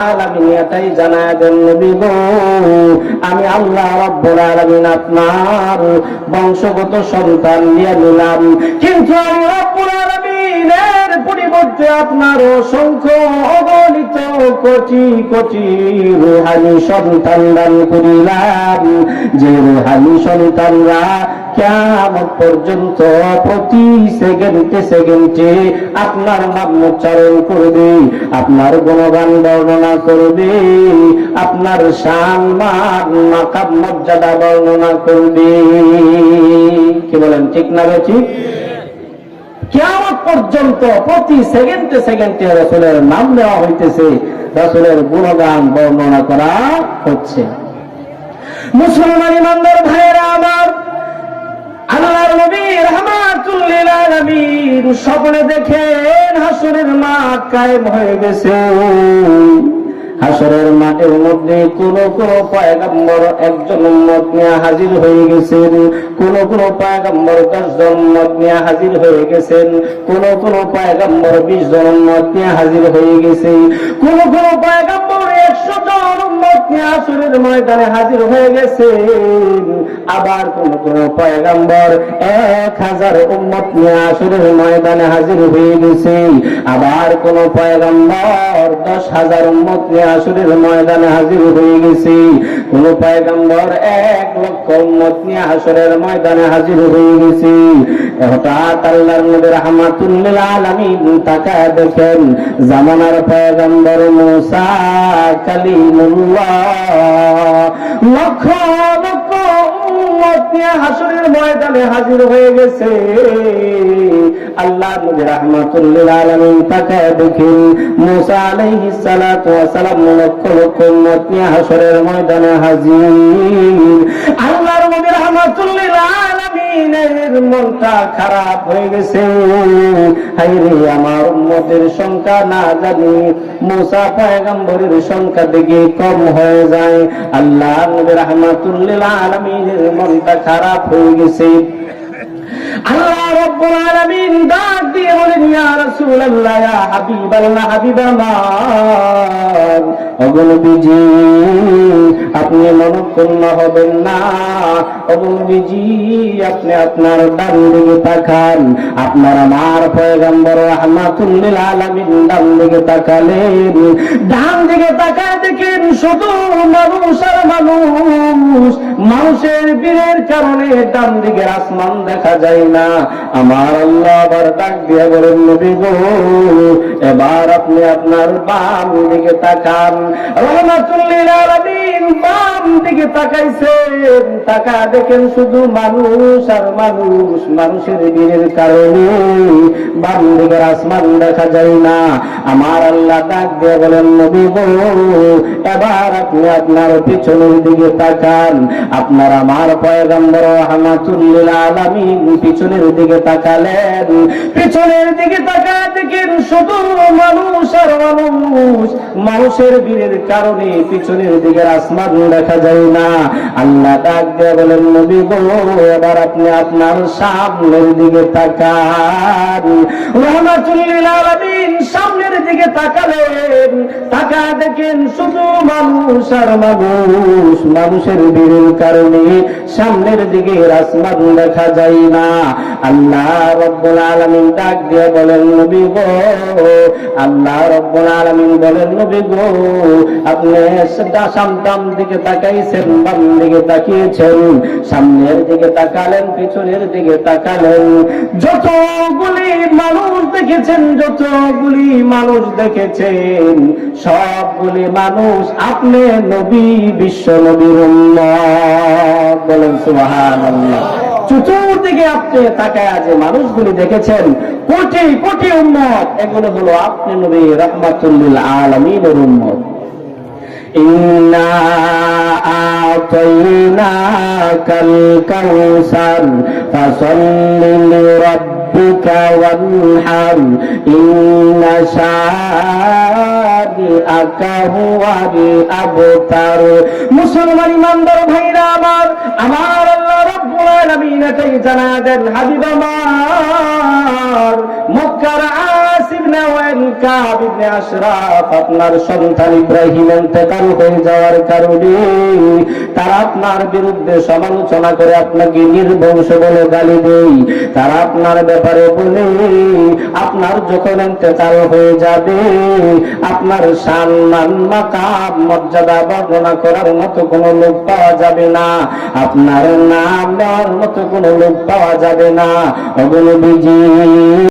এটাই জানায় দেন নবী গো, আমি আল্লাহ রাব্বুল আলামিন আপনার বংশগত সন্তান নিয়ে নিলাম, কিন্তু আমি রাব্বুল আলামিনের পরিবর্তে আপনার অসংখ্য অগণিত কোটি কোটি রূহানি সন্তান দান করিলাম, যে রূহানি সন্তানরা কিয়ামত পর্যন্ত প্রতি সেকেন্ডে সেকেন্ডে আপনার নাম উচ্চারণ করবে, আপনার গুণগান বর্ণনা করবে, আপনার শান মান মাকাম মর্যাদা বর্ণনা করবে। কি বলেন, ঠিক না ঠিক? কিয়ামত পর্যন্ত প্রতি সেকেন্ডে সেকেন্ডে রাসূলের নাম দেওয়া হইতেছে, রাসূলের গুণগান বর্ণনা করা হচ্ছে। মুসলমান ইমানদার ভাইয়েরা আমার, আল্লাহর নবী রাহমাতুল লিল আলামিন স্বপ্নে দেখেন হাসরের মাঠ কায়েম হয়ে গেছে। হাসরের মাঠের মধ্যে কোন কোন পয়গম্বর একজন উম্মত নিয়ে হাজির হয়ে গেছেন, কোন কোন পয়গম্বর 10 জন উম্মত নিয়ে হাজির হয়ে গেছেন, কোন কোন পয়গম্বর 20 জন উম্মত নিয়ে হাজির হয়ে গেছে, কোন কোন পয়গম্বর 100 জন উম্মত নিয়ে হাসরের ময়দানে হাজির হয়ে গেছেন, আবার কোন কোন পয়গম্বর 1000 উম্মত নিয়ে হাসরের ময়দানে হাজির হয়ে গেছে, আবার কোন পয়গম্বর 10,000 উম্মত নিয়ে হাসরের ময়দানে হাজির হয়ে গেছে, কোন পয়গম্বর 1,00,000 উম্মত নিয়ে হাসরের ময়দানে হাজির হয়ে গেছে। হঠাৎ আল্লাহর নবী রাহমাতুল লিল আলামিন তাকায় দেখেন জামানার পয়গম্বর মুসা কালিমুল্লাহ লক্ষ লক্ষ উম্মত নিয়ে হাসরের ময়দানে হাজির হয়ে গেছে। আল্লাহর নবী রাহমাতুল লিল আলামিন তাকায় দেখেন মুসা আলাইহিস সালাতু ওয়াস সালাম লক্ষ লক্ষ উম্মত নিয়ে হাসরের ময়দানে হাজির। আল্লাহর নবী রাহমাতুল লিল আলামিনের মনটা খারাপ হয়ে গেছে, হায়রে আমার উম্মতের সংখ্যা না জানি মুসা পয়গম্বরের সংখ্যা দেখে কম হয়ে যায়। আল্লাহর নবী রাহমাতুল লিল আলামিনের মনটা খারাপ হয়ে গেছে। আল্লাহ রাব্বুল আলামিন ডাক দিয়ে বলেন, ইয়া রাসূলুল্লাহ, ইয়া হাবিবাল্লাহ, হাবিব আমার, ওগো নবীজি আপনি মনক্ষুণ্ণ হবেন না, ওগো নবীজি আপনি আপনার ডান দিকে তাকান। আপনার আমার পয়গম্বর রাহমাতুল লিল আলামিন ডান দিকে তাকালেন, ডান দিকে তাকায় দেখেন শুধু মানুষ আর মানুষ, মানুষের বীরের কারণে ডান দিকের আসমান দেখা যায় না। আমার আল্লাহ আবার ডাক দিয়ে বলেন, নবী গো এবার আপনি আপনার বাম দিকে তাকান। রাহমাতুল লিল আলামিন বাম দিকে তাকাইছেন, তাকা দেখেন শুধু মানুষ আর মানুষ, মানুষের বীরের কারণে বাম দিকের আসমান দেখা যায় না। আমার আল্লাহ ডাক দিয়ে বলেন, নবী গো এবার আপনি আপনার পিছনের দিকে তাকান। আপনার আমার পয়গম্বর রাহমাতুল লিল আলামিন পিছনের দিকে তাকালেন, পিছনের দিকে তাকায় দেখেন শুধু মানুষ আর মানুষ, মানুষের বীরের কারণে পিছনের দিকে আসমান দেখা যায় না। আল্লাহ ডাক দিয়ে বলেন, নবী গো এবার আপনি আপনার সামনের দিকে তাকান। রাহমাতুল লিল আলামিন সামনের দিকে তাকালেন, তাকায় দেখেন শুধু মানুষ আর মানুষ, মানুষের বীরের কারণে সামনের দিকে আসমান দেখা যায় না। আল্লাহ রাব্বুল আলামিন ডাক দিয়ে বলেন, নবী গো, আল্লাহ রাব্বুল আলামিন বলেন, নবী গো আপনি সামনের দিকে তাকাইছেন, বাম দিকে তাকিয়েছেন, সামনের দিকে তাকালেন, পিছনের দিকে তাকালেন, যতগুলি মানুষ দেখেছেন, যতগুলি মানুষ দেখেছেন সবগুলি মানুষ আপনি নবী, বিশ্ব নবীর উম্মত। বলেন সুবহানাল্লাহ। চতুর্দিকে আপনি তাকায় যে মানুষগুলি দেখেছেন কোটি কোটি উম্মত, এগুলো হলো আপনি নবী রাহমাতুল লিল আলামিনের উম্মত। ইন্না আতাইনাকাল কাউসার ফাসাল্লি লিরাব্বিকা ওয়ানহার ইন্না শানিআকা হুয়াল আবতার। মুসলমান ইমানদার ভাইরা আমার, আমার আল্লাহ রাব্বুল আলামিন এটাই জানা দেন, হাবিব আমার মক্কার আসিফ ইবনে ওয়াইল, কাব ইবনে আশরাফ, আপনার সন্তান ইব্রাহিম ইন্তেকাল হয়ে যাওয়ার কারণে তারা আপনার বিরুদ্ধে সমালোচনা করে আপনাকে নির্বংশ বলে গালি দেয়। তারা আপনার ব্যাপারে বলে আপনার যখন ইন্তেকাল হয়ে যাবে আপনার সম্মান, মাকাম, মর্যাদা বর্ণনা করার মতো কোনো লোক পাওয়া যাবে না, আপনার নাম নেওয়ার মতো কোনো লোক পাওয়া যাবে না। ওগো নবীজি,